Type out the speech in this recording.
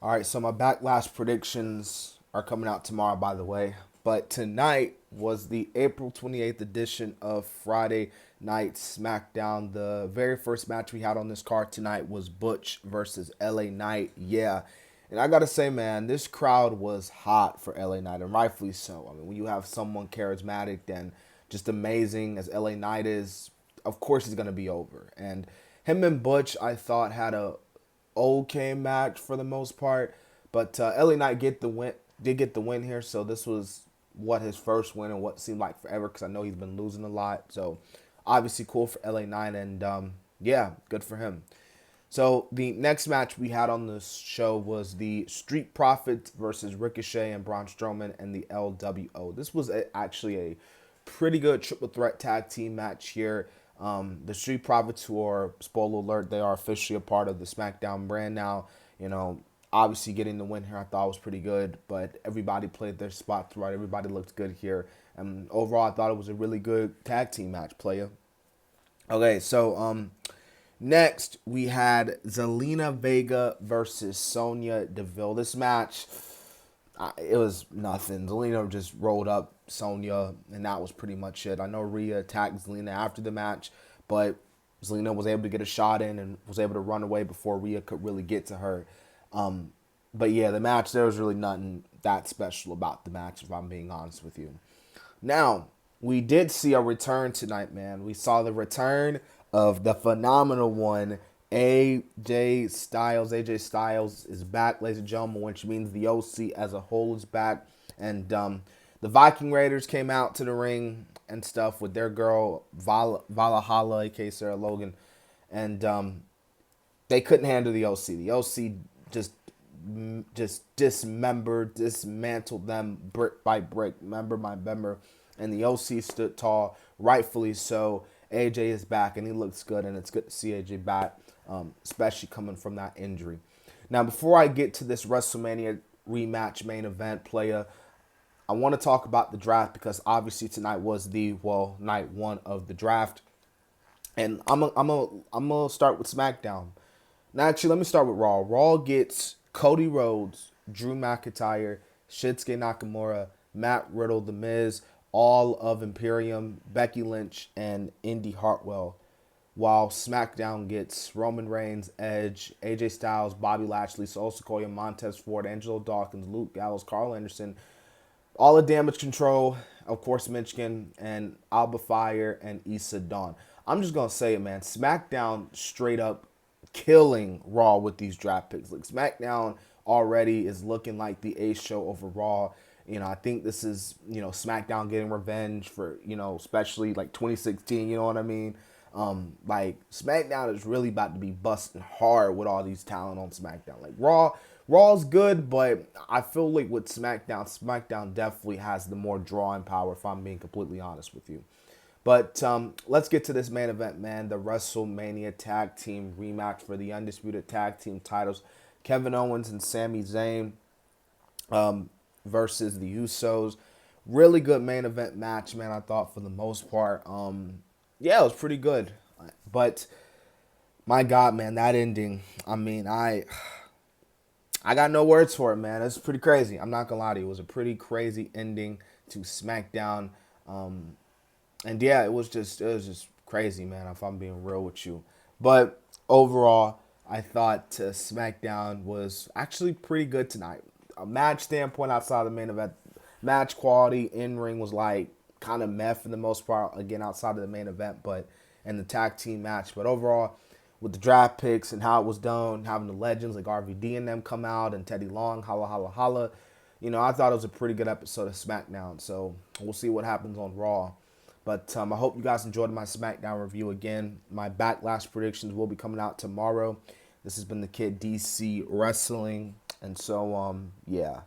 All right, so my backlash predictions are coming out tomorrow, by the way. But tonight was the April 28th edition of Friday Night SmackDown. The very first match we had on this card tonight was Butch versus LA Knight. Yeah. And I got to say, man, this crowd was hot for LA Knight, and rightfully so. I mean, when you have someone charismatic and just amazing as LA Knight is, of course he's going to be over. And him and Butch, I thought, had a okay match for the most part. But LA Knight did get the win here, so this was what his first win and what seemed like forever because I know he's been losing a lot. So obviously cool for LA Knight and yeah, good for him. So the next match we had on the show was the Street Profits versus Ricochet and Braun Strowman and the LWO. This was actually a pretty good triple threat tag team match here. The Street Profits, who are, spoiler alert, they are officially a part of the SmackDown brand now. You know, obviously getting the win here I thought was pretty good, but everybody played their spot throughout. Everybody looked good here. And overall, I thought it was a really good tag team match, player. Okay, so next, we had Zelina Vega versus Sonya Deville. This match, it was nothing. Zelina just rolled up Sonya, and that was pretty much it. I know Rhea attacked Zelina after the match, but Zelina was able to get a shot in and was able to run away before Rhea could really get to her. But yeah, the match, there was really nothing that special about the match, if I'm being honest with you. Now, we did see a return tonight, man. We saw the return of the phenomenal one, AJ Styles. AJ Styles is back, ladies and gentlemen, which means the OC as a whole is back. And the Viking Raiders came out to the ring and stuff with their girl, Valhalla, aka Sarah Logan. And they couldn't handle the OC. The OC just dismantled them brick by brick, member by member, and the OC stood tall, rightfully so. AJ is back, and he looks good, and it's good to see AJ back, especially coming from that injury. Now, before I get to this WrestleMania rematch main event, player, I want to talk about the draft because obviously tonight was night one of the draft, and I'm gonna start with SmackDown. Now, actually, let me start with Raw. Raw gets Cody Rhodes, Drew McIntyre, Shinsuke Nakamura, Matt Riddle, The Miz, all of Imperium, Becky Lynch, and Indy Hartwell. While SmackDown gets Roman Reigns, Edge, AJ Styles, Bobby Lashley, Sol Sikoa, Montez Ford, Angelo Dawkins, Luke Gallows, Carl Anderson, all of Damage Control, of course, Michigan, and Alba Fire, and Issa Dawn. I'm just going to say it, man. SmackDown straight up killing Raw with these draft picks. Like, SmackDown already is looking like the A show over Raw. I think this is, SmackDown getting revenge for, especially like 2016, you know what I mean? Like, SmackDown is really about to be busting hard with all these talent on SmackDown. Like, Raw's good, but I feel like with SmackDown definitely has the more drawing power, if I'm being completely honest with you. But let's get to this main event, man. The WrestleMania Tag Team rematch for the Undisputed Tag Team titles. Kevin Owens and Sami Zayn versus the Usos. Really good main event match, man, I thought for the most part. Yeah, it was pretty good. But my God, man, that ending, I mean, I got no words for it, man. It's pretty crazy. I'm not gonna lie to you. It was a pretty crazy ending to SmackDown. And yeah, it was just crazy, man, if I'm being real with you. But overall, I thought SmackDown was actually pretty good tonight. A match standpoint outside of the main event, match quality in ring was like kind of meh for the most part. Again, outside of the main event, but and the tag team match. But overall, with the draft picks and how it was done, having the legends like RVD and them come out and Teddy Long, holla holla holla. I thought it was a pretty good episode of SmackDown. So we'll see what happens on Raw. But I hope you guys enjoyed my SmackDown review. Again, my backlash predictions will be coming out tomorrow. This has been the Kid DC Wrestling. And so, yeah.